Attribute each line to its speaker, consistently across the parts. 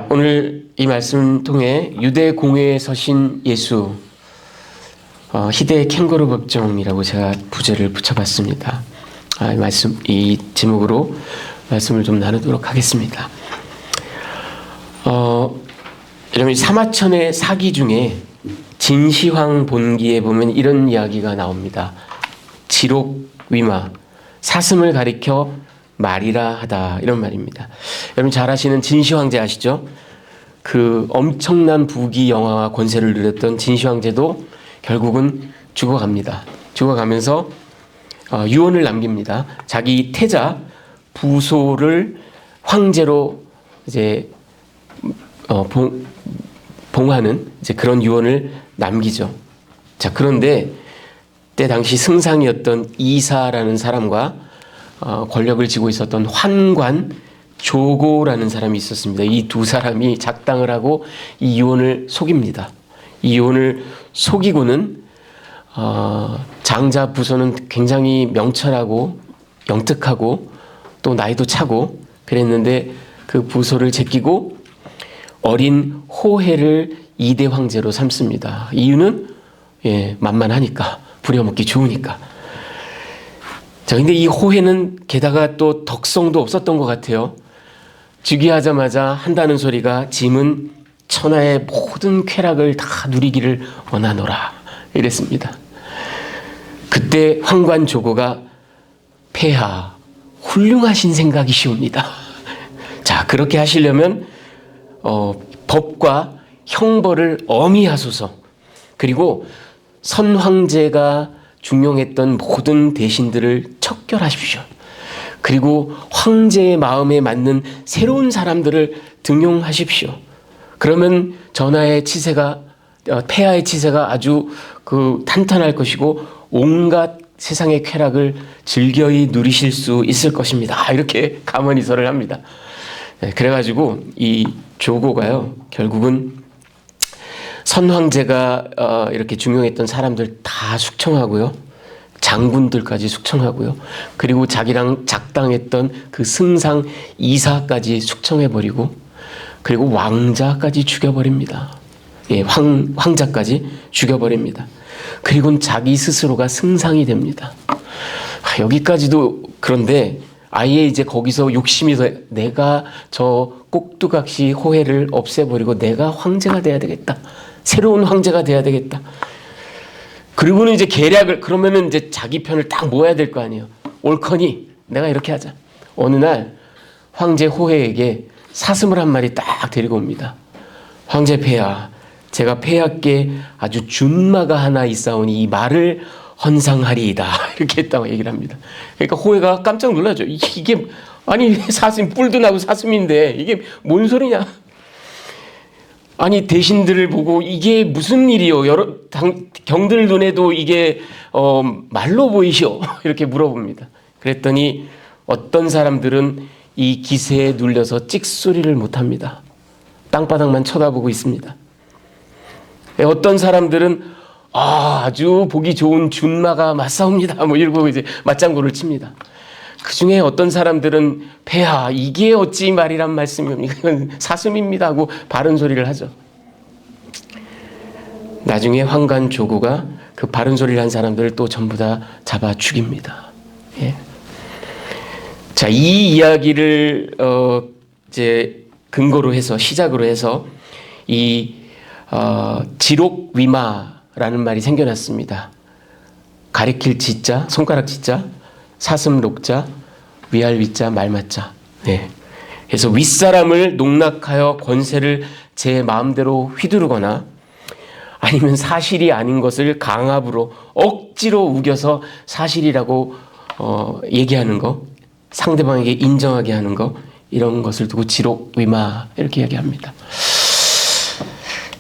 Speaker 1: 오늘 이 말씀을 통해 유대 공회에 서신 예수, 희대의 캥거루 법정이라고 제가 부제를 붙여봤습니다. 이 제목으로 말씀을 좀 나누도록 하겠습니다. 여러분, 사마천의 사기 중에 진시황 본기에 보면 이런 이야기가 나옵니다. 지록위마, 사슴을 가리켜 말이라 하다, 이런 말입니다. 여러분 잘 아시는 진시황제 아시죠? 그 엄청난 부귀 영화와 권세를 누렸던 진시황제도 결국은 죽어갑니다. 죽어가면서 유언을 남깁니다. 자기 태자 부소를 황제로 이제 봉하는 이제 그런 유언을 남기죠. 자, 그런데 때 당시 승상이었던 이사라는 사람과 권력을 쥐고 있었던 환관 조고라는 사람이 있었습니다. 이 두 사람이 작당을 하고 이 유언을 속입니다. 이 유언을 속이고는 장자 부소는 굉장히 명철하고 영특하고 또 나이도 차고 그랬는데 그 부소를 제끼고 어린 호해를 2대 황제로 삼습니다. 이유는 만만하니까, 부려먹기 좋으니까. 자, 근데 이 호해는 게다가 또 덕성도 없었던 것 같아요. 즉위하자마자 한다는 소리가 짐은 천하의 모든 쾌락을 다 누리기를 원하노라, 이랬습니다. 그때 황관 조고가 폐하, 훌륭하신 생각이시옵니다. 자, 그렇게 하시려면 법과 형벌을 엄히 하소서. 그리고 선황제가 중용했던 모든 대신들을 척결하십시오. 그리고 황제의 마음에 맞는 새로운 사람들을 등용하십시오. 그러면 전하의 치세가, 폐하의 치세가 아주 탄탄할 것이고 온갖 세상의 쾌락을 즐거이 누리실 수 있을 것입니다. 이렇게 감언이설을 합니다. 그래가지고 이 조고가요, 결국은 선황제가 이렇게 중용했던 사람들 다 숙청하고요, 장군들까지 숙청하고요, 그리고 자기랑 작당했던 그 승상 이사까지 숙청해버리고, 그리고 왕자까지 죽여버립니다. 황자까지 죽여버립니다. 그리고는 자기 스스로가 승상이 됩니다. 여기까지도 그런데 아예 이제 거기서 욕심이 더, 내가 저 꼭두각시 호해를 없애버리고 내가 황제가 돼야 되겠다. 새로운 황제가 돼야 되겠다. 그리고는 이제 계략을, 그러면은 이제 자기 편을 딱 모아야 될 거 아니에요. 옳거니 내가 이렇게 하자. 어느 날 황제 호해에게 사슴을 한 마리 딱 데리고 옵니다. 황제 폐하, 제가 폐하께 아주 준마가 하나 있사오니 이 말을 헌상하리이다, 이렇게 했다고 얘기를 합니다. 그러니까 호해가 깜짝 놀라죠. 이게 아니, 사슴, 뿔도 나고 사슴인데 이게 뭔 소리냐. 아니, 대신들을 보고 이게 무슨 일이요? 여러 경들 눈에도 이게 말로 보이시오? 이렇게 물어봅니다. 그랬더니 어떤 사람들은 이 기세에 눌려서 찍소리를 못합니다. 땅바닥만 쳐다보고 있습니다. 어떤 사람들은 아주 보기 좋은 준마가 맞사옵니다, 뭐 이러고 이제 맞장구를 칩니다. 그 중에 어떤 사람들은 폐하, 이게 어찌 말이란 말씀입니까? 이건 사슴입니다 하고 바른 소리를 하죠. 나중에 황관 조고가 그 바른 소리를 한 사람들을 또 전부 다 잡아 죽입니다. 자, 이 이야기를 이제 근거로 해서, 시작으로 해서 이 지록위마라는 말이 생겨났습니다. 가리킬 지자, 손가락 지자, 사슴 녹자, 위할 위자, 말맞자. 그래서 윗사람을 농락하여 권세를 제 마음대로 휘두르거나 아니면 사실이 아닌 것을 강압으로 억지로 우겨서 사실이라고 얘기하는 거, 상대방에게 인정하게 하는 거, 이런 것을 두고 지록위마, 이렇게 이야기합니다.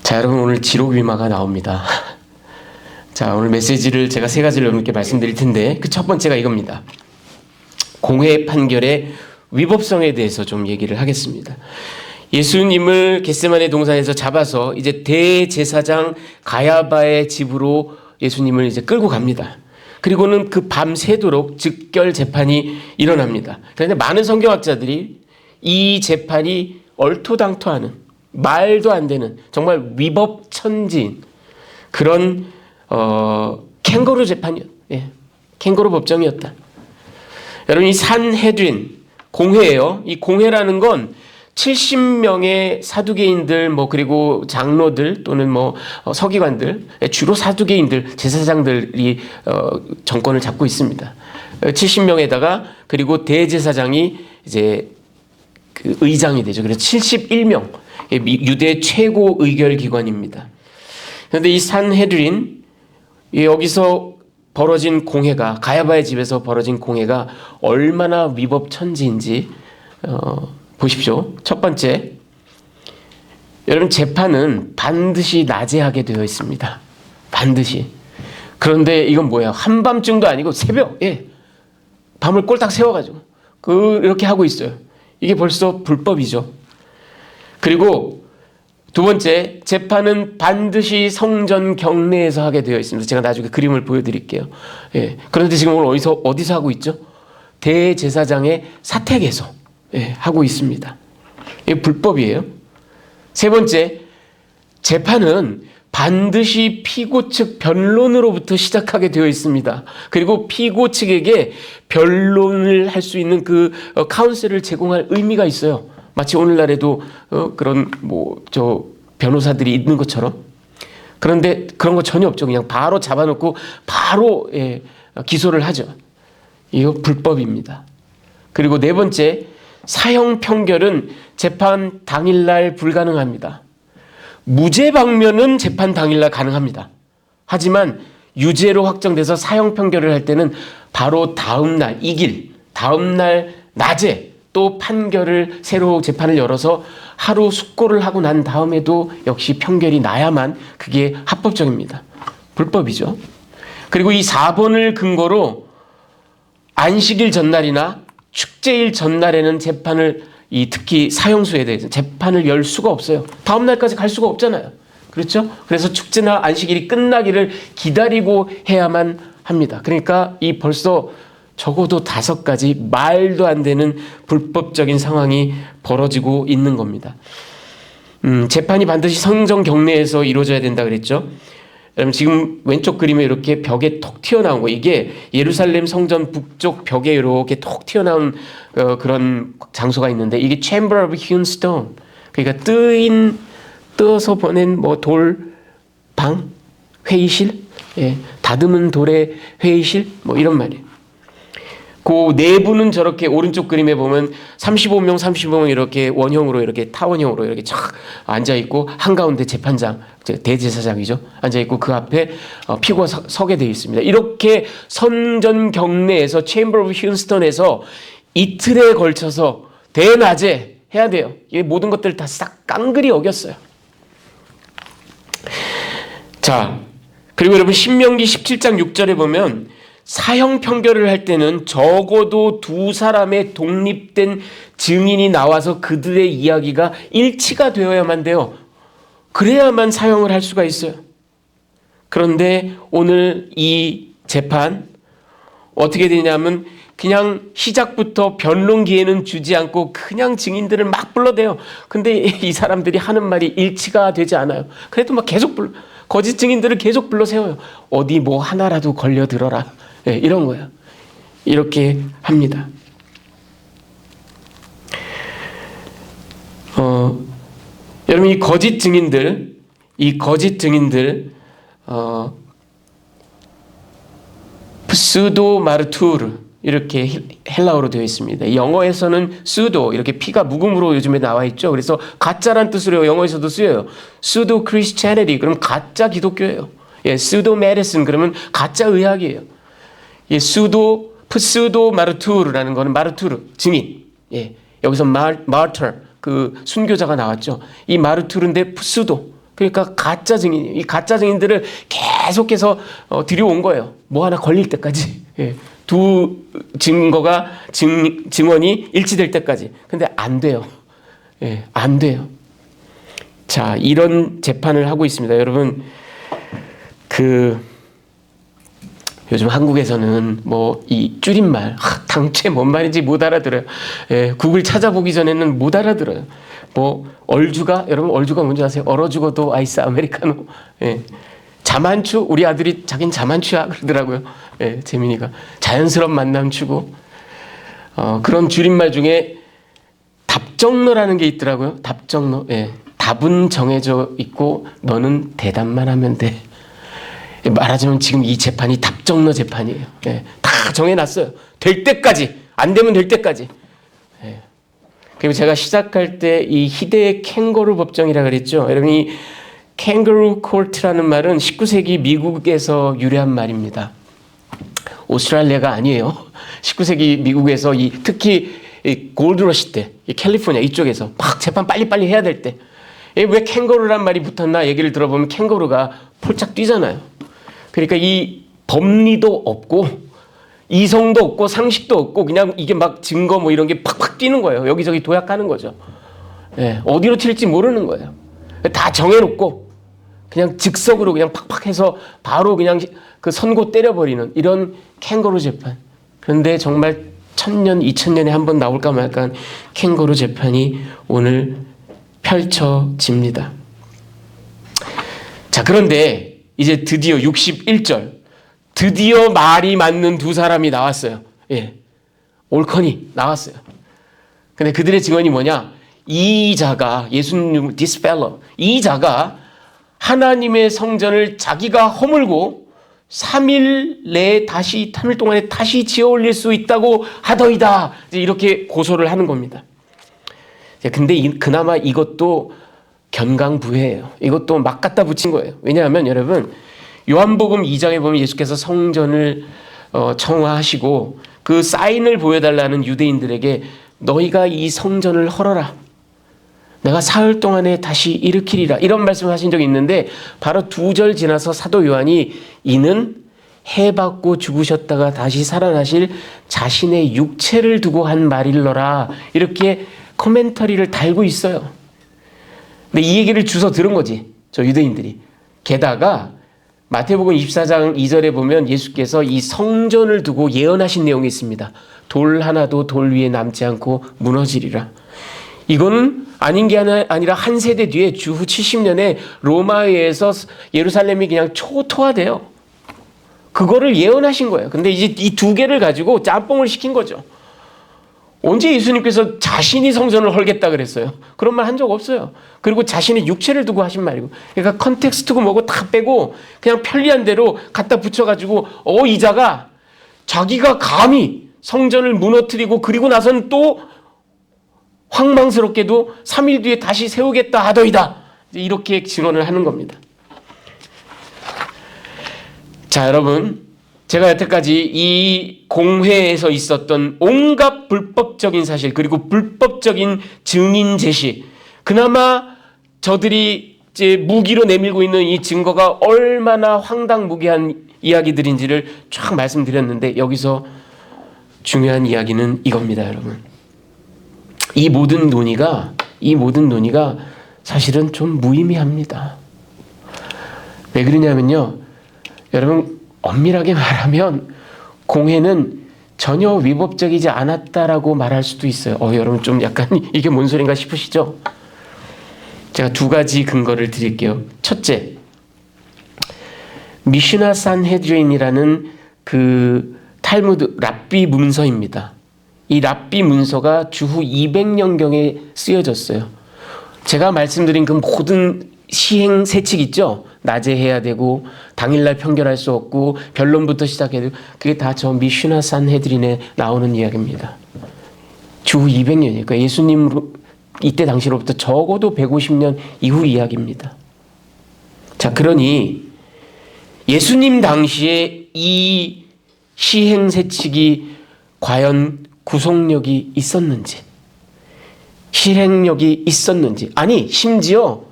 Speaker 1: 자, 여러분, 오늘 지록위마가 나옵니다. 자, 오늘 메시지를 제가 3가지를 여러분께 말씀드릴 텐데, 그 첫 번째가 이겁니다. 공회 판결의 위법성에 대해서 좀 얘기를 하겠습니다. 예수님을 겟세마네 동산에서 잡아서 이제 대제사장 가야바의 집으로 예수님을 이제 끌고 갑니다. 그리고는 그 밤 새도록 즉결 재판이 일어납니다. 그런데 많은 성경학자들이 이 재판이 얼토당토하는, 말도 안 되는 정말 위법천지인 그런 캥거루 재판이었. 캥거루 법정이었다. 여러분, 이 산헤드린 공회예요. 이 공회라는 건 70명의 사두개인들, 그리고 장로들 또는 서기관들, 주로 사두개인들, 제사장들이 정권을 잡고 있습니다. 70명에다가 그리고 대제사장이 이제 그 의장이 되죠. 그래서 71명, 유대 최고 의결 기관입니다. 그런데 이 산헤드린, 여기서 벌어진 공회가, 가야바의 집에서 벌어진 공회가 얼마나 위법천지인지 보십시오. 첫 번째, 여러분, 재판은 반드시 낮에 하게 되어 있습니다. 반드시. 그런데 이건 뭐예요? 한밤중도 아니고 새벽, 밤을 꼴딱 세워가지고 이렇게 하고 있어요. 이게 벌써 불법이죠. 그리고 두 번째, 재판은 반드시 성전 경내에서 하게 되어 있습니다. 제가 나중에 그림을 보여드릴게요. 그런데 지금 오늘 어디서 하고 있죠? 대제사장의 사택에서 하고 있습니다. 이게 불법이에요. 세 번째, 재판은 반드시 피고 측 변론으로부터 시작하게 되어 있습니다. 그리고 피고 측에게 변론을 할 수 있는 그 카운셀을 제공할 의미가 있어요. 마치 오늘날에도 그런 변호사들이 있는 것처럼. 그런데 그런 거 전혀 없죠. 그냥 바로 잡아놓고 바로 기소를 하죠. 이거 불법입니다. 그리고 네 번째, 사형 판결은 재판 당일날 불가능합니다. 무죄 방면은 재판 당일날 가능합니다. 하지만 유죄로 확정돼서 사형 판결을 할 때는 바로 다음날, 다음날 낮에 또 판결을, 새로 재판을 열어서 하루 숙고를 하고 난 다음에도 역시 판결이 나야만 그게 합법적입니다. 불법이죠. 그리고 이 4번을 근거로 안식일 전날이나 축제일 전날에는 재판을, 특히 사형수에 대해서 재판을 열 수가 없어요. 다음 날까지 갈 수가 없잖아요. 그렇죠? 그래서 축제나 안식일이 끝나기를 기다리고 해야만 합니다. 그러니까 이 벌써 적어도 5가지 말도 안 되는 불법적인 상황이 벌어지고 있는 겁니다. 재판이 반드시 성전 경내에서 이루어져야 된다 그랬죠. 여러분, 지금 왼쪽 그림에 이렇게 벽에 톡 튀어나온 거, 이게 예루살렘 성전 북쪽 벽에 이렇게 톡 튀어나온 그런 장소가 있는데, 이게 Chamber of Hewn Stone, 그러니까 뜯어서 보낸 돌방, 회의실, 다듬은 돌의 회의실, 이런 말이에요. 그 내부는 저렇게 오른쪽 그림에 보면 35명 이렇게 원형으로, 이렇게 타원형으로 이렇게 쫙 앉아 있고, 한가운데 재판장, 대제사장이죠, 앉아 있고, 그 앞에 피고가 서게 되어 있습니다. 이렇게 성전 경내에서 Chamber of Hewn Stone에서 이틀에 걸쳐서 대낮에 해야 돼요. 이 모든 것들 다 싹 깡그리 어겼어요. 자, 그리고 여러분, 신명기 17장 6절에 보면 사형 판결을 할 때는 적어도 2사람의 독립된 증인이 나와서 그들의 이야기가 일치가 되어야만 돼요. 그래야만 사형을 할 수가 있어요. 그런데 오늘 이 재판 어떻게 되냐면, 그냥 시작부터 변론 기회는 주지 않고 그냥 증인들을 막 불러대요. 근데 이 사람들이 하는 말이 일치가 되지 않아요. 그래도 계속 거짓 증인들을 계속 불러 세워요. 어디 하나라도 걸려들어라, 이런 거예요. 이렇게 합니다. 여러분, 이 거짓 증인들 pseudo martyr, 이렇게 헬라어로 되어 있습니다. 영어에서는 pseudo, 이렇게 P가 묵음으로 요즘에 나와 있죠. 그래서 가짜란 뜻으로 영어에서도 쓰여요. pseudo Christianity, 그럼 가짜 기독교예요. pseudo medicine, 그러면 가짜 의학이에요. pseudo martyr라는 거는 마르투르, 증인. 여기서 martyr, 그 순교자가 나왔죠. 이 마르투르인데 pseudo, 그러니까 가짜 증인이에요. 이 가짜 증인들을 계속해서 들여온 거예요. 하나 걸릴 때까지. 두 증언이 일치될 때까지. 근데 안 돼요. 안 돼요. 자, 이런 재판을 하고 있습니다. 여러분, 요즘 한국에서는 이 줄임말, 당최 뭔 말인지 못 알아들어요. 구글 찾아보기 전에는 못 알아들어요. 뭐 얼주가 여러분 얼주가 뭔지 아세요? 얼어 죽어도 아이스 아메리카노. 예. 자만추 우리 아들이 자긴 자만추야 그러더라고요. 예, 재민이가 자연스러운 만남 추구. 그런 줄임말 중에 답정너라는 게 있더라고요. 답정너. 예. 답은 정해져 있고 너는 대답만 하면 돼. 말하자면 지금 이 재판이 답정너 재판이에요. 예. 다 정해놨어요. 될 때까지 안 되면 될 때까지. 예. 그리고 제가 시작할 때 이 희대의 캥거루 법정이라 그랬죠. 여러분이 캥거루 코트라는 말은 19세기 미국에서 유래한 말입니다. 오스트레일리아가 아니에요. 19세기 미국에서 특히 골드러시 때 캘리포니아 이쪽에서 막 재판 빨리빨리 해야 될 때 왜 캥거루란 말이 붙었나 얘기를 들어보면 캥거루가 폴짝 뛰잖아요. 그러니까 이 법리도 없고 이성도 없고 상식도 없고 그냥 이게 막 증거 뭐 이런 게 팍팍 뛰는 거예요. 여기저기 도약하는 거죠. 예, 어디로 튈지 모르는 거예요. 다 정해놓고 그냥 즉석으로 그냥 팍팍 해서 바로 그냥 그 선고 때려버리는 이런 캥거루 재판. 그런데 정말 1000년, 2000년에 한 번 나올까 말까 캥거루 재판이 오늘 펼쳐집니다. 자, 그런데 이제 드디어 61절. 드디어 말이 맞는 두 사람이 나왔어요. 예. 올컨이 나왔어요. 근데 그들의 증언이 뭐냐? 이 자가, 예수님, this fellow, 이 자가 하나님의 성전을 자기가 허물고 3일 내에 3일 동안에 다시 지어 올릴 수 있다고 하더이다. 이렇게 고소를 하는 겁니다. 근데 그나마 이것도 견강부회예요. 이것도 막 갖다 붙인 거예요. 왜냐하면 여러분, 요한복음 2장에 보면 예수께서 성전을 청화하시고 그 사인을 보여달라는 유대인들에게 너희가 이 성전을 헐어라. 내가 사흘 동안에 다시 일으키리라. 이런 말씀을 하신 적이 있는데 바로 2절 지나서 사도 요한이 이는 해받고 죽으셨다가 다시 살아나실 자신의 육체를 두고 한 말일러라. 이렇게 코멘터리를 달고 있어요. 근데 이 얘기를 주워 들은 거지. 저 유대인들이. 게다가 마태복음 24장 2절에 보면 예수께서 이 성전을 두고 예언하신 내용이 있습니다. 돌 하나도 돌 위에 남지 않고 무너지리라. 이거는 아닌 게 아니라 한 세대 뒤에 주후 70년에 로마에 의해서 예루살렘이 그냥 초토화돼요. 그거를 예언하신 거예요. 근데 이제 이 두 개를 가지고 짬뽕을 시킨 거죠. 언제 예수님께서 자신이 성전을 헐겠다 그랬어요? 그런 말 한 적 없어요. 그리고 자신의 육체를 두고 하신 말이고. 그러니까 컨텍스트고 뭐고 다 빼고 그냥 편리한 대로 갖다 붙여가지고 이 자가 자기가 감히 성전을 무너뜨리고 그리고 나서는 또 황망스럽게도 3일 뒤에 다시 세우겠다 하더이다. 이렇게 증언을 하는 겁니다. 자, 여러분. 제가 여태까지 이 공회에서 있었던 온갖 불법적인 사실 그리고 불법적인 증인 제시, 그나마 저들이 이제 무기로 내밀고 있는 이 증거가 얼마나 황당무계한 이야기들인지를 쫙 말씀드렸는데 여기서 중요한 이야기는 이겁니다, 여러분. 이 모든 논의가 사실은 좀 무의미합니다. 왜 그러냐면요, 여러분. 엄밀하게 말하면 공회는 전혀 위법적이지 않았다라고 말할 수도 있어요. 여러분 좀 약간 이게 뭔 소린가 싶으시죠? 제가 두 가지 근거를 드릴게요. 첫째, 미슈나 산헤드린이라는 그 탈무드 랍비 문서입니다. 이 랍비 문서가 주후 200년경에 쓰여졌어요. 제가 말씀드린 그 모든 시행 세칙 있죠? 낮에 해야 되고 당일날 판결할 수 없고 변론부터 시작해야 되고 그게 다 저 미슈나 산헤드린에 나오는 이야기입니다. 주후 200년이니까 그러니까 예수님 이때 당시로부터 적어도 150년 이후 이야기입니다. 자, 그러니 예수님 당시에 이 시행 세칙이 과연 구속력이 있었는지 실행력이 있었는지 아니 심지어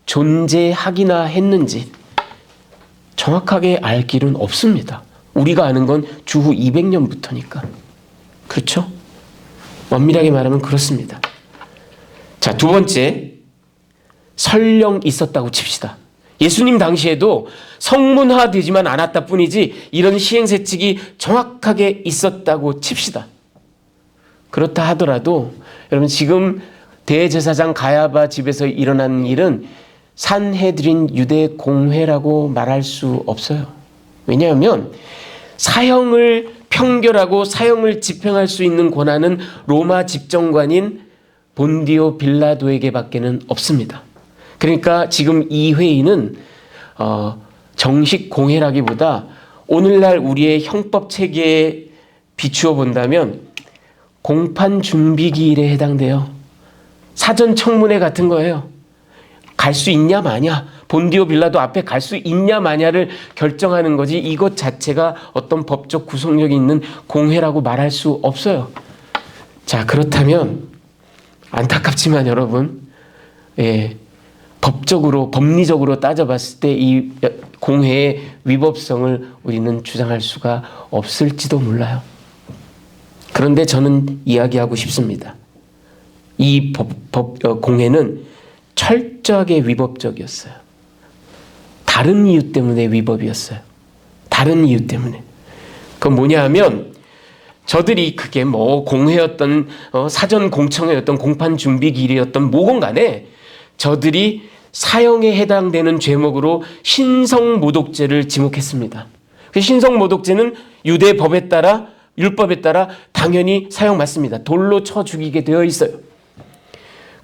Speaker 1: 존재하기나 했는지 정확하게 알 길은 없습니다. 우리가 아는 건 주후 200년부터니까. 그렇죠? 엄밀하게 말하면 그렇습니다. 자, 두 번째, 설령 있었다고 칩시다. 예수님 당시에도 성문화되지만 않았다 뿐이지 이런 시행세칙이 정확하게 있었다고 칩시다. 그렇다 하더라도 여러분 지금 대제사장 가야바 집에서 일어난 일은 산헤드린 유대 공회라고 말할 수 없어요. 왜냐하면 사형을 평결하고 사형을 집행할 수 있는 권한은 로마 집정관인 본디오 빌라도에게 밖에는 없습니다. 그러니까 지금 이 회의는 정식 공회라기보다 오늘날 우리의 형법 체계에 비추어 본다면 공판 준비기일에 해당돼요. 사전 청문회 같은 거예요. 갈 수 있냐 마냐, 본디오 빌라도 앞에 갈 수 있냐 마냐를 결정하는 거지 이것 자체가 어떤 법적 구속력이 있는 공회라고 말할 수 없어요. 자, 그렇다면 안타깝지만 여러분, 법적으로 법리적으로 따져봤을 때 이 공회의 위법성을 우리는 주장할 수가 없을지도 몰라요. 그런데 저는 이야기하고 싶습니다. 이 공회는 철저하게 위법적이었어요. 다른 이유 때문에 위법이었어요. 다른 이유 때문에. 그건 뭐냐 하면 저들이 그게 뭐 공회였던 사전 공청회였던 공판 준비 기일이었던 뭐건 간에 저들이 사형에 해당되는 죄목으로 신성모독죄를 지목했습니다. 그 신성모독죄는 유대 법에 따라 율법에 따라 당연히 사형 맞습니다. 돌로 쳐 죽이게 되어 있어요.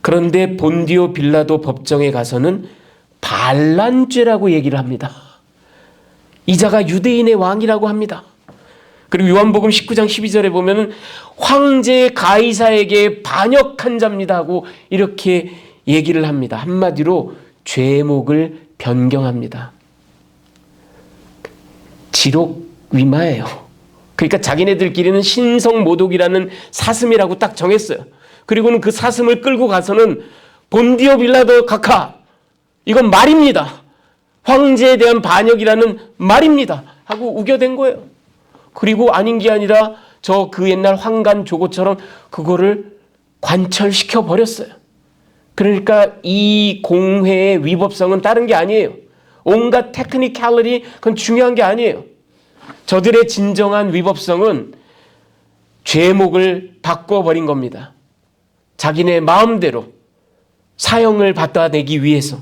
Speaker 1: 그런데 본디오 빌라도 법정에 가서는 반란죄라고 얘기를 합니다. 이자가 유대인의 왕이라고 합니다. 그리고 요한복음 19장 12절에 보면은 황제 가이사에게 반역한 자입니다 하고 이렇게 얘기를 합니다. 한마디로 죄목을 변경합니다. 지록 위마예요. 그러니까 자기네들끼리는 신성모독이라는 사슴이라고 딱 정했어요. 그리고는 그 사슴을 끌고 가서는 본디오 빌라도 각하, 이건 말입니다. 황제에 대한 반역이라는 말입니다 하고 우겨댄 거예요. 그리고 아닌 게 아니라 저 그 옛날 황간 조고처럼 그거를 관철시켜 버렸어요. 그러니까 이 공회의 위법성은 다른 게 아니에요. 온갖 테크니컬리티 그건 중요한 게 아니에요. 저들의 진정한 위법성은 죄목을 바꿔버린 겁니다. 자기네 마음대로 사형을 받아내기 위해서.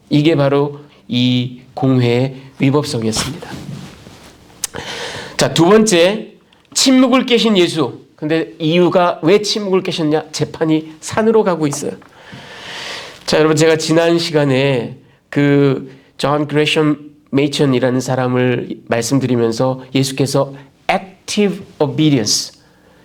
Speaker 1: 이게 바로 이 공회의 위법성이었습니다. 자, 두 번째, 침묵을 깨신 예수. 근데 이유가 왜 침묵을 깨셨냐? 재판이 산으로 가고 있어요. 자, 여러분, 제가 지난 시간에 그 존 그레이엄 메이천이라는 사람을 말씀드리면서 예수께서 active obedience,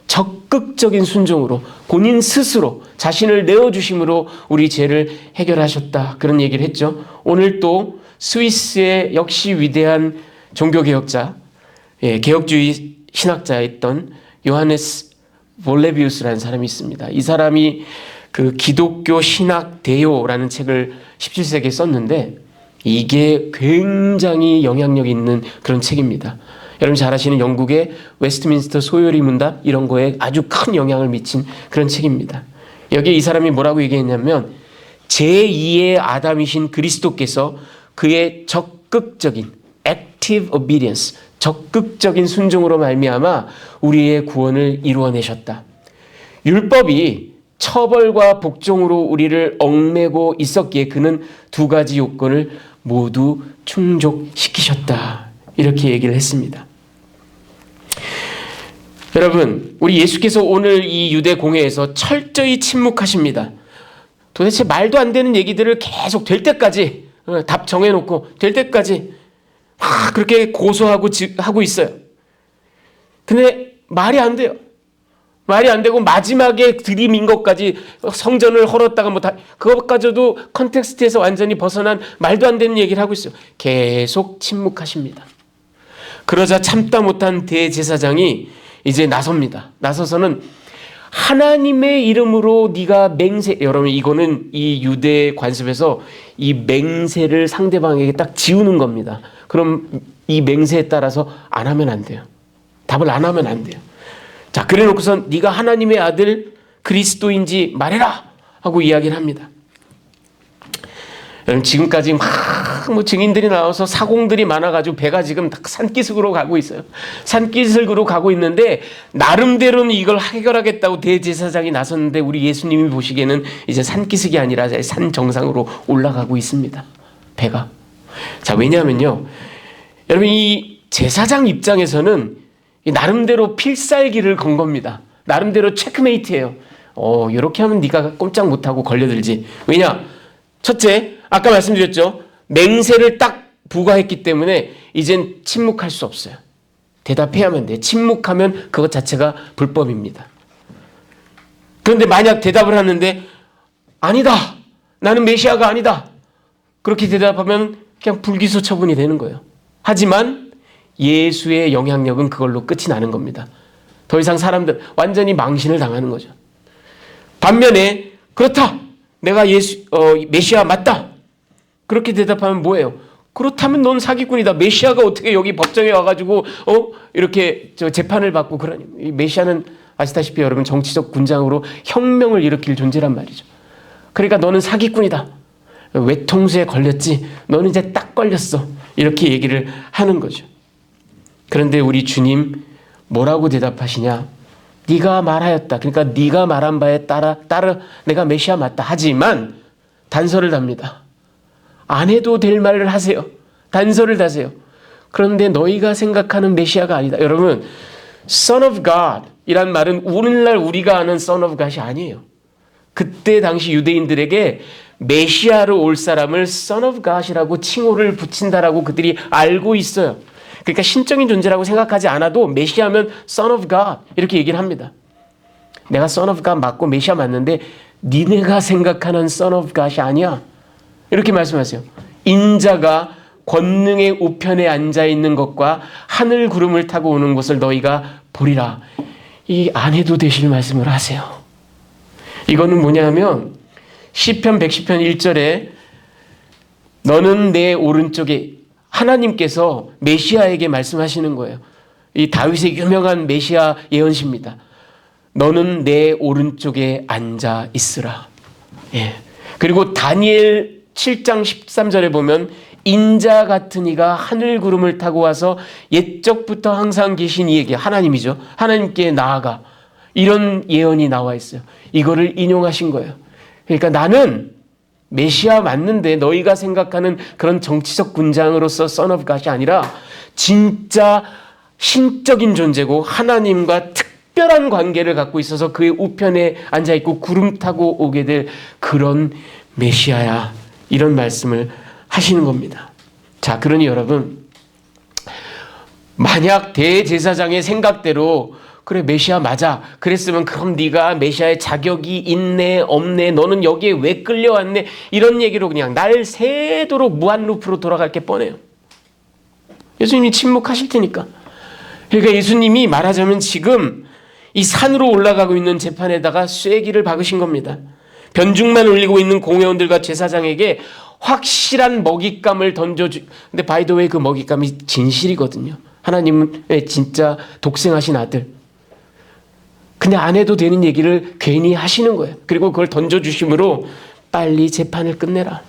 Speaker 1: 적극적인 순종으로 본인 스스로 자신을 내어주심으로 우리 죄를 해결하셨다, 그런 얘기를 했죠. 오늘 또 스위스의 역시 위대한 종교개혁자, 개혁주의 신학자였던 요하네스 볼레비우스라는 사람이 있습니다. 이 사람이 그 기독교 신학 대요라는 책을 17세기에 썼는데 이게 굉장히 영향력 있는 그런 책입니다. 여러분 잘 아시는 영국의 웨스트민스터 소요리 문답 이런 거에 아주 큰 영향을 미친 그런 책입니다. 여기에 이 사람이 뭐라고 얘기했냐면 제2의 아담이신 그리스도께서 그의 적극적인 active obedience, 적극적인 순종으로 말미암아 우리의 구원을 이루어내셨다. 율법이 처벌과 복종으로 우리를 얽매고 있었기에 그는 두 가지 요건을 모두 충족시키셨다. 이렇게 얘기를 했습니다. 여러분, 우리 예수께서 오늘 이 유대 공회에서 철저히 침묵하십니다. 도대체 말도 안 되는 얘기들을 계속 될 때까지 답 정해놓고 될 때까지 그렇게 고소하고 하고 있어요. 근데 말이 안 돼요. 말이 안 되고 마지막에 들이민 것까지 성전을 헐었다가 뭐 다 그것까지도 컨텍스트에서 완전히 벗어난 말도 안 되는 얘기를 하고 있어요. 계속 침묵하십니다. 그러자 참다 못한 대제사장이 이제 나섭니다. 나서서는 하나님의 이름으로 네가 맹세, 여러분 이거는 이 유대 관습에서 이 맹세를 상대방에게 딱 지우는 겁니다. 그럼 이 맹세에 따라서 안 하면 안 돼요. 답을 안 하면 안 돼요. 자, 그래 놓고선 네가 하나님의 아들 그리스도인지 말해라 하고 이야기를 합니다. 여러분 지금까지 막 막 뭐 증인들이 나와서 사공들이 많아가지고 배가 지금 산기슭으로 가고 있어요. 산기슭으로 가고 있는데 나름대로는 이걸 해결하겠다고 대제사장이 나섰는데 우리 예수님이 보시기에는 이제 산기슭이 아니라 산 정상으로 올라가고 있습니다. 배가. 자, 왜냐하면요, 여러분 이 제사장 입장에서는 나름대로 필살기를 건 겁니다. 나름대로 체크메이트예요. 이렇게 하면 네가 꼼짝 못하고 걸려들지. 왜냐? 첫째, 아까 말씀드렸죠. 맹세를 딱 부과했기 때문에 이젠 침묵할 수 없어요. 대답해야만 돼. 침묵하면 그것 자체가 불법입니다. 그런데 만약 대답을 하는데 아니다. 나는 메시아가 아니다. 그렇게 대답하면 그냥 불기소 처분이 되는 거예요. 하지만 예수의 영향력은 그걸로 끝이 나는 겁니다. 더 이상 사람들 완전히 망신을 당하는 거죠. 반면에 그렇다. 내가 메시아 맞다. 그렇게 대답하면 뭐예요? 그렇다면 넌 사기꾼이다. 메시아가 어떻게 여기 법정에 와가지고 이렇게 재판을 받고 그러니. 이 메시아는 아시다시피 여러분 정치적 군장으로 혁명을 일으킬 존재란 말이죠. 그러니까 너는 사기꾼이다. 외통수에 걸렸지. 너는 이제 딱 걸렸어. 이렇게 얘기를 하는 거죠. 그런데 우리 주님 뭐라고 대답하시냐? 네가 말하였다. 그러니까 네가 말한 바에 따라 내가 메시아 맞다. 하지만 단서를 답니다. 안 해도 될 말을 하세요. 단서를 다세요. 그런데 너희가 생각하는 메시아가 아니다. 여러분, Son of God 이란 말은 오늘날 우리가 아는 Son of God이 아니에요. 그때 당시 유대인들에게 메시아로 올 사람을 Son of God이라고 칭호를 붙인다라고 그들이 알고 있어요. 그러니까 신적인 존재라고 생각하지 않아도 메시아면 Son of God 이렇게 얘기를 합니다. 내가 Son of God 맞고 메시아 맞는데 니네가 생각하는 Son of God이 아니야. 이렇게 말씀하세요. 인자가 권능의 우편에 앉아있는 것과 하늘 구름을 타고 오는 것을 너희가 보리라. 이 안 해도 되실 말씀을 하세요. 이거는 뭐냐면 시편 110편 1절에 너는 내 오른쪽에 하나님께서 메시아에게 말씀하시는 거예요. 이 다윗의 유명한 메시아 예언시입니다. 너는 내 오른쪽에 앉아 있으라. 예. 그리고 다니엘 7장 13절에 보면 인자 같은 이가 하늘 구름을 타고 와서 옛적부터 항상 계신 이에게 하나님이죠. 하나님께 나아가 이런 예언이 나와 있어요. 이거를 인용하신 거예요. 그러니까 나는 메시아 맞는데 너희가 생각하는 그런 정치적 군장으로서 Son of God이 아니라 진짜 신적인 존재고 하나님과 특별한 관계를 갖고 있어서 그의 우편에 앉아있고 구름 타고 오게 될 그런 메시아야. 이런 말씀을 하시는 겁니다. 자, 그러니 여러분, 만약 대제사장의 생각대로 그래 메시아 맞아. 그랬으면 그럼 네가 메시아의 자격이 있네 없네 너는 여기에 왜 끌려왔네 이런 얘기로 그냥 날 새도록 무한루프로 돌아갈 게 뻔해요. 예수님이 침묵하실 테니까. 그러니까 예수님이 말하자면 지금 이 산으로 올라가고 있는 재판에다가 쐐기를 박으신 겁니다. 변죽만 올리고 있는 공회원들과 제사장에게 확실한 먹잇감을 근데 바이 더 웨이 그 먹잇감이 진실이거든요. 하나님은 진짜 독생하신 아들. 근데 안 해도 되는 얘기를 괜히 하시는 거예요. 그리고 그걸 던져주심으로 빨리 재판을 끝내라.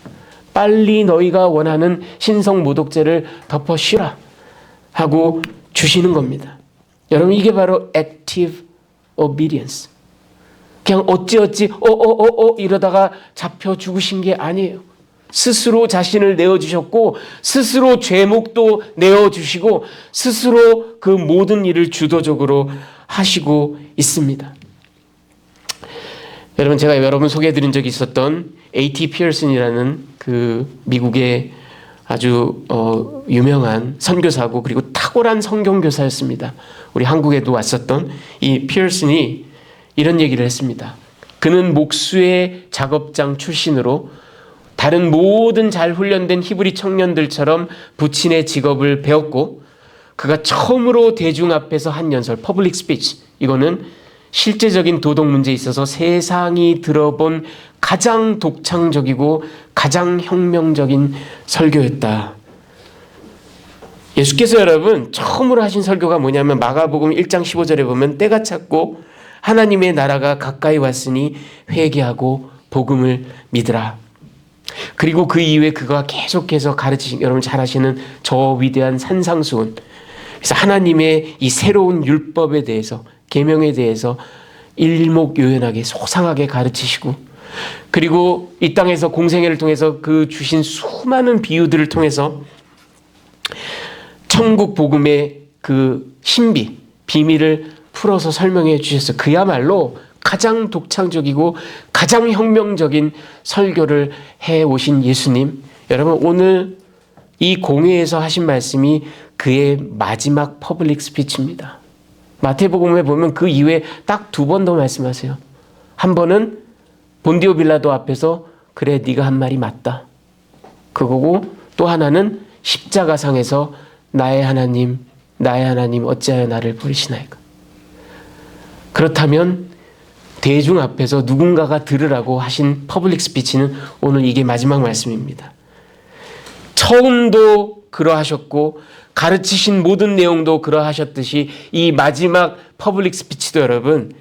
Speaker 1: 빨리 너희가 원하는 신성 모독죄를 덮어씌우라 하고 주시는 겁니다. 여러분 이게 바로 active obedience. 그냥 어찌 이러다가 잡혀 죽으신 게 아니에요. 스스로 자신을 내어주셨고 스스로 죄목도 내어주시고 스스로 그 모든 일을 주도적으로 하시고 있습니다. 여러분 제가 여러분 소개해드린 적이 있었던 A.T. 피어슨이라는 그 미국의 아주 유명한 선교사고 그리고 탁월한 성경교사였습니다. 우리 한국에도 왔었던 이 피어슨이 이런 얘기를 했습니다. 그는 목수의 작업장 출신으로 다른 모든 잘 훈련된 히브리 청년들처럼 부친의 직업을 배웠고 그가 처음으로 대중 앞에서 한 연설, 퍼블릭 스피치, 이거는 실제적인 도덕 문제에 있어서 세상이 들어본 가장 독창적이고 가장 혁명적인 설교였다. 예수께서 여러분 처음으로 하신 설교가 뭐냐면 마가복음 1장 15절에 보면 때가 찼고 하나님의 나라가 가까이 왔으니 회개하고 복음을 믿으라. 그리고 그 이후에 그가 계속해서 가르치신, 여러분 잘 아시는 저 위대한 산상수훈. 그래서 하나님의 이 새로운 율법에 대해서, 계명에 대해서 일목요연하게 소상하게 가르치시고, 그리고 이 땅에서 공생애를 통해서 그 주신 수많은 비유들을 통해서 천국 복음의 그 신비, 비밀을 풀어서 설명해 주셔서 그야말로 가장 독창적이고 가장 혁명적인 설교를 해오신 예수님. 여러분, 오늘 이 공회에서 하신 말씀이 그의 마지막 퍼블릭 스피치입니다. 마태복음에 보면 그 이후에 딱 2번 더 말씀하세요. 한 번은 본디오 빌라도 앞에서 그래 네가 한 말이 맞다, 그거고, 또 하나는 십자가상에서 나의 하나님 어찌하여 나를 버리시나이까. 그렇다면 대중 앞에서 누군가가 들으라고 하신 퍼블릭 스피치는 오늘 이게 마지막 말씀입니다. 처음도 그러하셨고 가르치신 모든 내용도 그러하셨듯이 이 마지막 퍼블릭 스피치도 여러분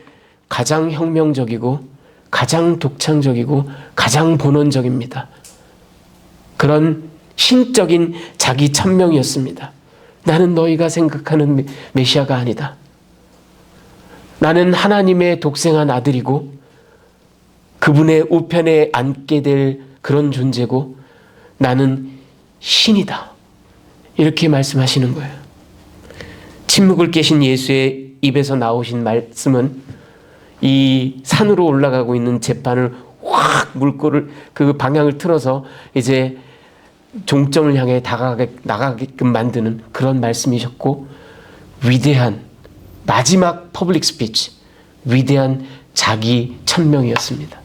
Speaker 1: 가장 혁명적이고 가장 독창적이고 가장 본원적입니다. 그런 신적인 자기 천명이었습니다. 나는 너희가 생각하는 메시아가 아니다. 나는 하나님의 독생한 아들이고 그분의 우편에 앉게 될 그런 존재고 나는 신이다. 이렇게 말씀하시는 거예요. 침묵을 깨신 예수의 입에서 나오신 말씀은 이 산으로 올라가고 있는 잿바늘 확 물꼬를 그 방향을 틀어서 이제 종점을 향해 나가게끔 만드는 그런 말씀이셨고, 위대한 마지막 퍼블릭 스피치, 위대한 자기 천명이었습니다.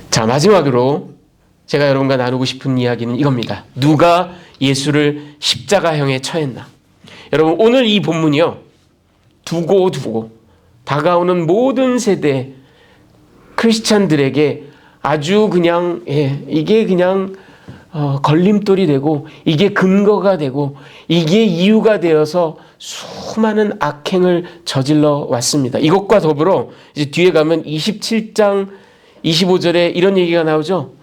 Speaker 1: 자, 마지막으로 제가 여러분과 나누고 싶은 이야기는 이겁니다. 누가 예수를 십자가형에 처했나? 여러분, 오늘 이 본문이요, 두고 다가오는 모든 세대 크리스찬들에게 아주 그냥 이게 그냥 걸림돌이 되고 이게 근거가 되고 이게 이유가 되어서 수많은 악행을 저질러 왔습니다. 이것과 더불어 이제 뒤에 가면 27장 25절에 이런 얘기가 나오죠.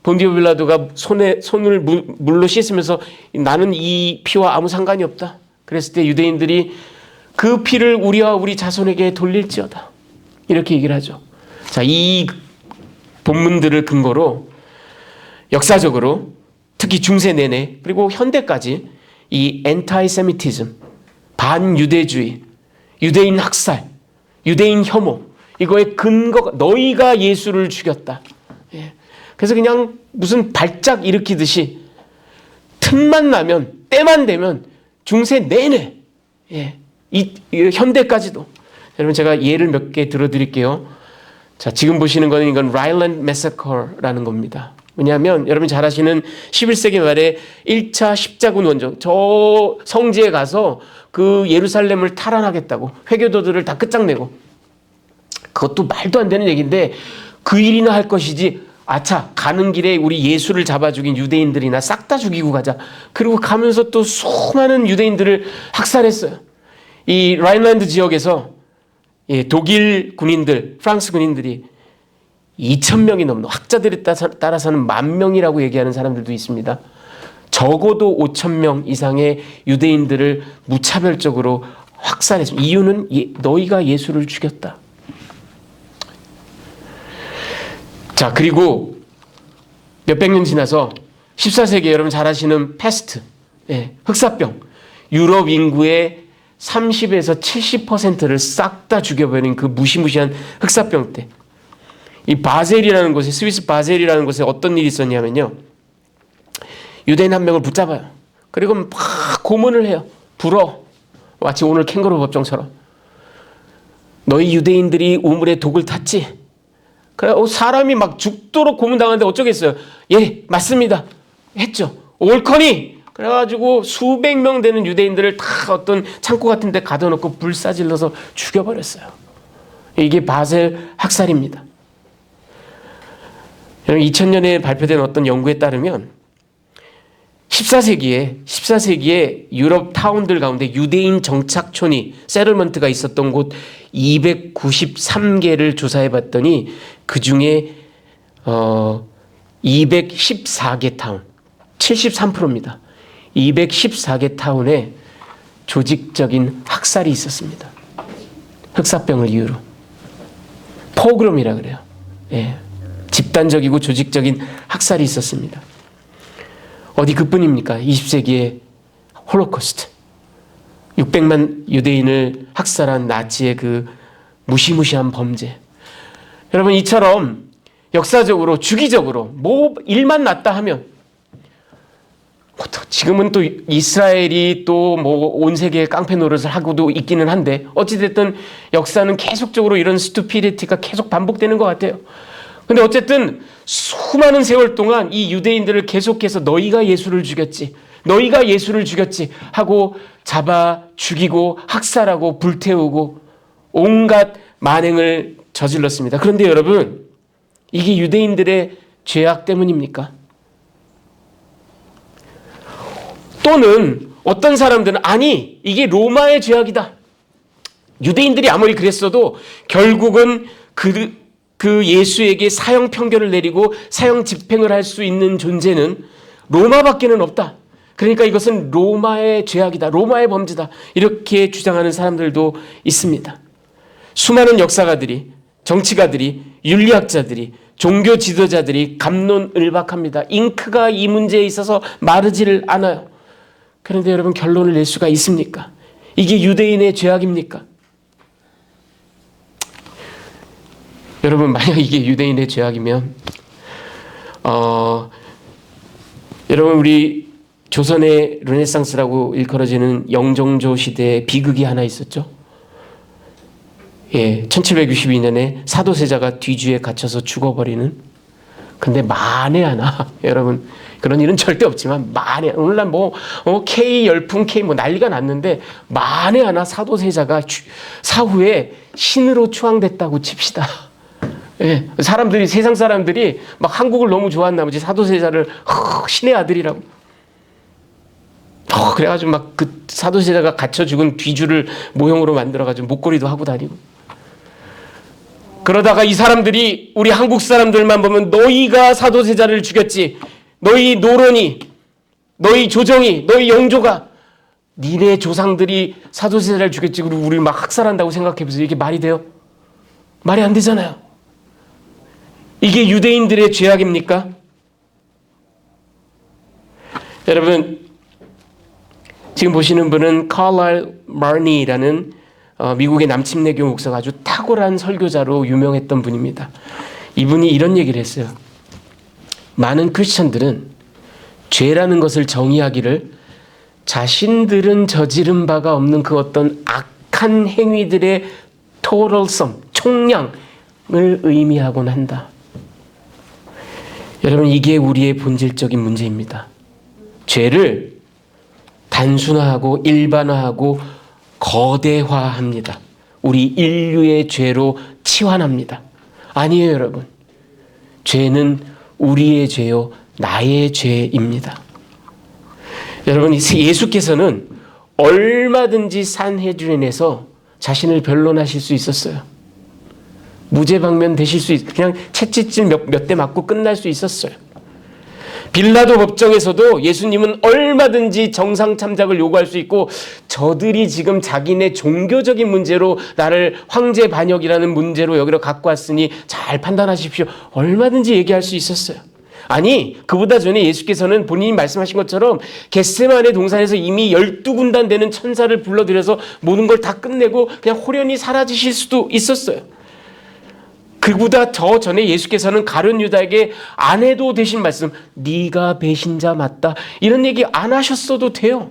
Speaker 1: 본디오 빌라도가 손을 물로 씻으면서 나는 이 피와 아무 상관이 없다. 그랬을 때 유대인들이 그 피를 우리와 우리 자손에게 돌릴지어다, 이렇게 얘기를 하죠. 자, 이 본문들을 근거로 역사적으로 특히 중세 내내 그리고 현대까지 이 엔타이세미티즘, 반유대주의, 유대인 학살, 유대인 혐오, 이거의 근거가 너희가 예수를 죽였다. 그래서 그냥 무슨 발작 일으키듯이 틈만 나면, 때만 되면 중세 내내, 이 현대까지도. 여러분, 제가 예를 몇 개 들어드릴게요. 자, 지금 보시는 거는 이건 라일랜드 매서커라는 겁니다. 왜냐하면 여러분 잘 아시는 11세기 말에 1차 십자군 원정, 저 성지에 가서 그 예루살렘을 탈환하겠다고 회교도들을 다 끝장내고, 그것도 말도 안 되는 얘기인데 그 일이나 할 것이지, 아차 가는 길에 우리 예수를 잡아 죽인 유대인들이나 싹 다 죽이고 가자. 그리고 가면서 또 수많은 유대인들을 학살했어요. 이 라인란드 지역에서 독일 군인들, 프랑스 군인들이 2,000명이 넘는, 학자들에 따라서는 10,000명이라고 얘기하는 사람들도 있습니다. 적어도 5,000명 이상의 유대인들을 무차별적으로 학살했습니다. 이유는 너희가 예수를 죽였다. 자, 그리고 몇백 년 지나서 14세기에 여러분 잘 아시는 패스트, 흑사병, 유럽 인구의 30에서 70%를 싹 다 죽여버린 그 무시무시한 흑사병 때, 이 바젤이라는 곳에, 스위스 바젤이라는 곳에 어떤 일이 있었냐면요, 유대인 한 명을 붙잡아요. 그리고 막 고문을 해요. 불어. 마치 오늘 캥거루 법정처럼. 너희 유대인들이 우물에 독을 탔지? 그래, 사람이 막 죽도록 고문당하는데 어쩌겠어요. 예, 맞습니다. 했죠. 옳거니. 그래가지고 수백 명 되는 유대인들을 다 어떤 창고 같은 데 가둬놓고 불사질러서 죽여버렸어요. 이게 바셀 학살입니다. 2000년에 발표된 어떤 연구에 따르면 14세기에 유럽 타운들 가운데 유대인 정착촌이, 세틀먼트가 있었던 곳 293개를 조사해 봤더니 그 중에 214개 타운, 73%입니다. 214개 타운에 조직적인 학살이 있었습니다. 흑사병을 이유로. 포그롬이라 그래요. 예. 집단적이고 조직적인 학살이 있었습니다. 어디 그뿐입니까? 20세기의 홀로코스트. 600만 유대인을 학살한 나치의 그 무시무시한 범죄. 여러분, 이처럼 역사적으로 주기적으로 뭐 일만 났다 하면, 지금은 또 이스라엘이 또 뭐 온 세계에 깡패 노릇을 하고도 있기는 한데, 어찌됐든 역사는 계속적으로 이런 스투피리티가 계속 반복되는 것 같아요. 근데 어쨌든 수많은 세월 동안 이 유대인들을 계속해서 너희가 예수를 죽였지, 너희가 예수를 죽였지 하고 잡아 죽이고 학살하고 불태우고 온갖 만행을 저질렀습니다. 그런데 여러분, 이게 유대인들의 죄악 때문입니까? 또는 어떤 사람들은 아니, 이게 로마의 죄악이다. 유대인들이 아무리 그랬어도 결국은 그 예수에게 사형 편결을 내리고 사형 집행을 할 수 있는 존재는 로마밖에는 없다. 그러니까 이것은 로마의 죄악이다. 로마의 범죄다. 이렇게 주장하는 사람들도 있습니다. 수많은 역사가들이, 정치가들이, 윤리학자들이, 종교 지도자들이 갑론을박합니다. 잉크가 이 문제에 있어서 마르지를 않아요. 그런데 여러분, 결론을 낼 수가 있습니까? 이게 유대인의 죄악입니까? 여러분, 만약 이게 유대인의 죄악이면 여러분, 우리 조선의 르네상스라고 일컬어지는 영종조 시대에 비극이 하나 있었죠. 예, 1762년에 사도세자가 뒤주에 갇혀서 죽어버리는. 근데 만에 하나, 여러분, 그런 일은 절대 없지만 만에, 오늘날 뭐 K 열풍 K 뭐 난리가 났는데, 만에 하나 사도세자가 사후에 신으로 추앙됐다고 칩시다. 예, 사람들이, 세상 사람들이 막 한국을 너무 좋아한 나머지 사도세자를 신의 아들이라고. 그래가지고 막 그 사도세자가 갇혀 죽은 뒤주를 모형으로 만들어가지고 목걸이도 하고 다니고. 그러다가 이 사람들이 우리 한국 사람들만 보면 너희가 사도세자를 죽였지, 너희 노론이, 너희 조정이, 너희 영조가, 니네 조상들이 사도세자를 죽였지, 그리고 우리를 막 학살한다고 생각해보세요. 이게 말이 돼요? 말이 안 되잖아요. 이게 유대인들의 죄악입니까? 여러분, 지금 보시는 분은 칼라일 마니라는 미국의 남침내교 목사가 아주 탁월한 설교자로 유명했던 분입니다. 이분이 이런 얘기를 했어요. 많은 크리스천들은 죄라는 것을 정의하기를 자신들은 저지른 바가 없는 그 어떤 악한 행위들의 totalsum, 총량을 의미하곤 한다. 여러분, 이게 우리의 본질적인 문제입니다. 죄를 단순화하고 일반화하고 거대화합니다. 우리 인류의 죄로 치환합니다. 아니에요, 여러분. 죄는 우리의 죄요, 나의 죄입니다. 여러분, 예수께서는 얼마든지 산헤드린에서 자신을 변론하실 수 있었어요. 무죄방면 되실 수 그냥 채찍질 몇 대 맞고 끝날 수 있었어요. 빌라도 법정에서도 예수님은 얼마든지 정상 참작을 요구할 수 있고, 저들이 지금 자기네 종교적인 문제로 나를 황제 반역이라는 문제로 여기로 갖고 왔으니 잘 판단하십시오, 얼마든지 얘기할 수 있었어요. 아니, 그보다 전에 예수께서는 본인이 말씀하신 것처럼 겟세마네 동산에서 이미 12군단 되는 천사를 불러들여서 모든 걸 다 끝내고 그냥 호련히 사라지실 수도 있었어요. 그보다 더 전에 예수께서는 가룟 유다에게 안 해도 되신 말씀, 네가 배신자 맞다, 이런 얘기 안 하셨어도 돼요.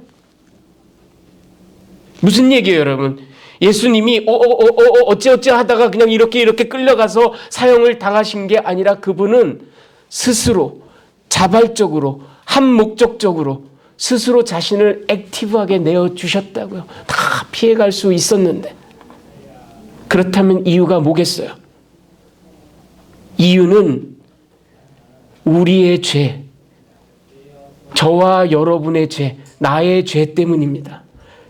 Speaker 1: 무슨 얘기예요, 여러분? 예수님이 어찌어찌 하다가 그냥 이렇게 끌려가서 사형을 당하신 게 아니라, 그분은 스스로 자발적으로 한 목적적으로 스스로 자신을 액티브하게 내어주셨다고요. 다 피해갈 수 있었는데. 그렇다면 이유가 뭐겠어요? 이유는 우리의 죄, 저와 여러분의 죄, 나의 죄 때문입니다.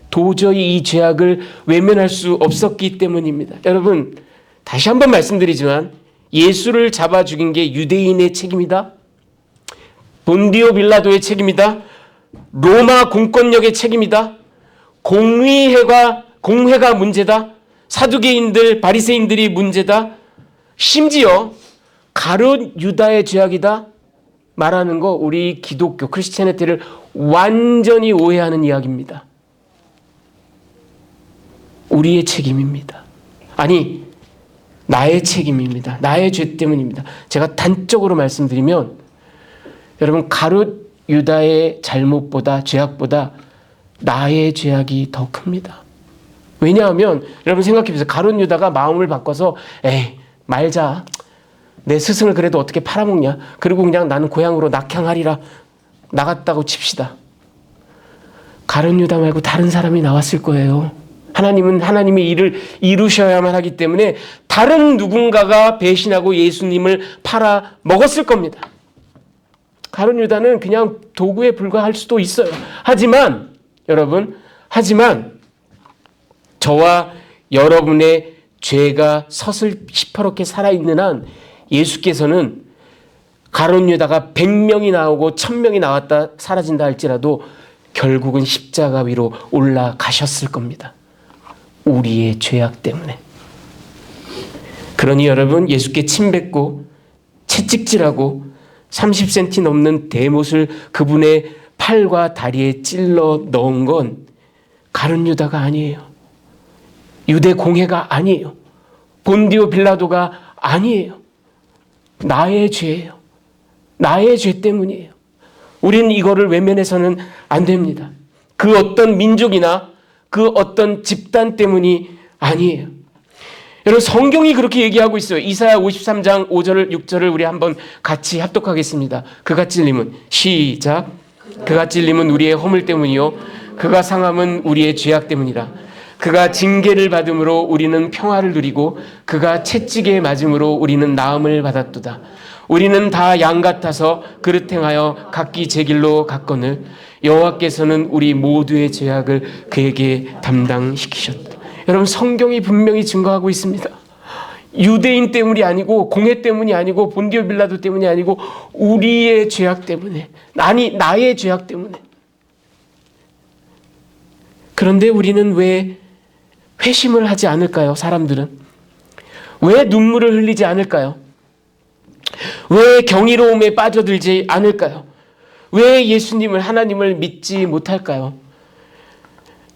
Speaker 1: 도저히 이 죄악을 외면할 수 없었기 때문입니다. 여러분, 다시 한번 말씀드리지만 예수를 잡아 죽인 게 유대인의 책임이다? 본디오 빌라도의 책임이다. 로마 공권력의 책임이다. 공회가 문제다. 사두개인들, 바리새인들이 문제다. 심지어 가룟 유다의 죄악이다 말하는 거 우리 기독교 크리스티애니티를 완전히 오해하는 이야기입니다. 우리의 책임입니다. 아니, 나의 책임입니다. 나의 죄 때문입니다. 제가 단적으로 말씀드리면 여러분, 가룟 유다의 잘못보다, 죄악보다 나의 죄악이 더 큽니다. 왜냐하면 여러분 생각해 보세요. 가룟 유다가 마음을 바꿔서 에이 말자, 내 스승을 그래도 어떻게 팔아먹냐, 그리고 그냥 나는 고향으로 낙향하리라 나갔다고 칩시다. 가룟 유다 말고 다른 사람이 나왔을 거예요. 하나님은 하나님의 일을 이루셔야만 하기 때문에 다른 누군가가 배신하고 예수님을 팔아 먹었을 겁니다. 가룟 유다는 그냥 도구에 불과할 수도 있어요. 하지만 여러분, 저와 여러분의 죄가 서슬시퍼렇게 살아있는 한 예수께서는 가룟 유다가 100명이 나오고 1000명이 나왔다 사라진다 할지라도 결국은 십자가 위로 올라가셨을 겁니다. 우리의 죄악 때문에. 그러니 여러분, 예수께 침뱉고 채찍질하고 30cm 넘는 대못을 그분의 팔과 다리에 찔러 넣은 건 가룟 유다가 아니에요. 유대 공회가 아니에요. 본디오 빌라도가 아니에요. 나의 죄예요. 나의 죄 때문이에요. 우리는 이거를 외면해서는 안 됩니다. 그 어떤 민족이나 그 어떤 집단 때문이 아니에요. 여러분, 성경이 그렇게 얘기하고 있어요. 이사야 53장 5절 6절을 우리 한번 같이 합독하겠습니다. 그가 찔림은, 시작. 그가 찔림은 우리의 허물 때문이요 그가 상함은 우리의 죄악 때문이라. 그가 징계를 받음으로 우리는 평화를 누리고 그가 채찍에 맞음으로 우리는 나음을 받았도다. 우리는 다 양 같아서 그릇 행하여 각기 제 길로 갔거늘 여호와께서는 우리 모두의 죄악을 그에게 담당시키셨다. 여러분, 성경이 분명히 증거하고 있습니다. 유대인 때문이 아니고, 공회 때문이 아니고, 본디오 빌라도 때문이 아니고 우리의 죄악 때문에, 아니 나의 죄악 때문에. 그런데 우리는 왜 회심을 하지 않을까요? 사람들은 왜 눈물을 흘리지 않을까요? 왜 경이로움에 빠져들지 않을까요? 왜 예수님을, 하나님을 믿지 못할까요?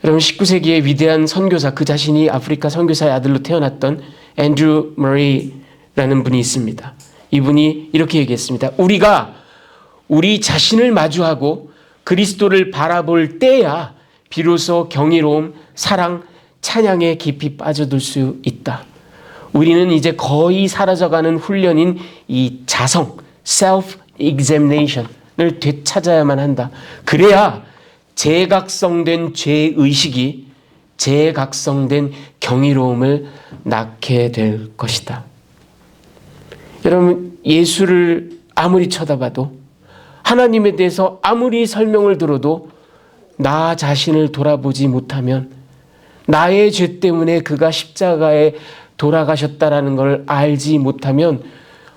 Speaker 1: 여러분, 19세기의 위대한 선교사, 그 자신이 아프리카 선교사의 아들로 태어났던 앤드류 머레이라는 분이 있습니다. 이분이 이렇게 얘기했습니다. 우리가 우리 자신을 마주하고 그리스도를 바라볼 때야 비로소 경이로움, 사랑, 찬양에 깊이 빠져들 수 있다. 우리는 이제 거의 사라져가는 훈련인 이 자성, self-examination을 되찾아야만 한다. 그래야 재각성된 죄의식이 재각성된 경이로움을 낳게 될 것이다. 여러분, 예수를 아무리 쳐다봐도, 하나님에 대해서 아무리 설명을 들어도 나 자신을 돌아보지 못하면, 나의 죄 때문에 그가 십자가에 돌아가셨다라는 걸 알지 못하면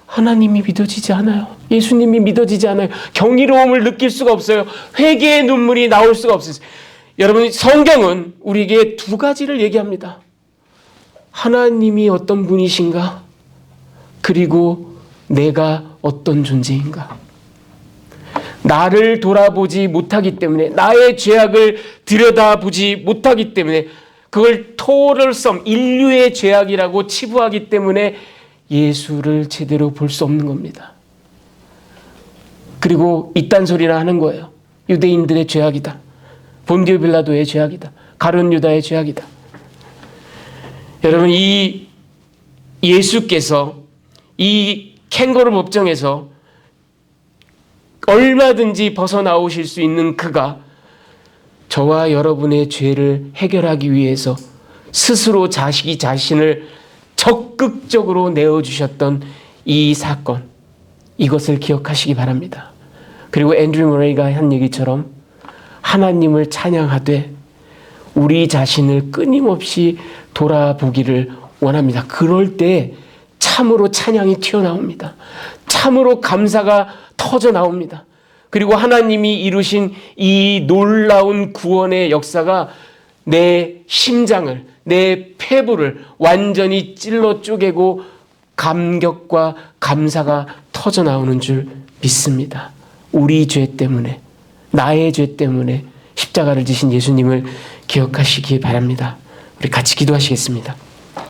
Speaker 1: 하나님이 믿어지지 않아요. 예수님이 믿어지지 않아요. 경이로움을 느낄 수가 없어요. 회개의 눈물이 나올 수가 없어요. 여러분, 성경은 우리에게 두 가지를 얘기합니다. 하나님이 어떤 분이신가? 그리고 내가 어떤 존재인가? 나를 돌아보지 못하기 때문에, 나의 죄악을 들여다보지 못하기 때문에, 그걸 total sum, 인류의 죄악이라고 치부하기 때문에 예수를 제대로 볼 수 없는 겁니다. 그리고 이딴 소리나 하는 거예요. 유대인들의 죄악이다. 본디오 빌라도의 죄악이다. 가룟 유다의 죄악이다. 여러분, 이 예수께서 이 캥거루 법정에서 얼마든지 벗어나오실 수 있는 그가 저와 여러분의 죄를 해결하기 위해서 스스로 자신을 적극적으로 내어주셨던 이 사건, 이것을 기억하시기 바랍니다. 그리고 앤드류 머레이가 한 얘기처럼 하나님을 찬양하되 우리 자신을 끊임없이 돌아보기를 원합니다. 그럴 때 참으로 찬양이 튀어나옵니다. 참으로 감사가 터져 나옵니다. 그리고 하나님이 이루신 이 놀라운 구원의 역사가 내 심장을, 내 폐부를 완전히 찔러 쪼개고 감격과 감사가 터져 나오는 줄 믿습니다. 우리 죄 때문에, 나의 죄 때문에 십자가를 지신 예수님을 기억하시기 바랍니다. 우리 같이 기도하시겠습니다.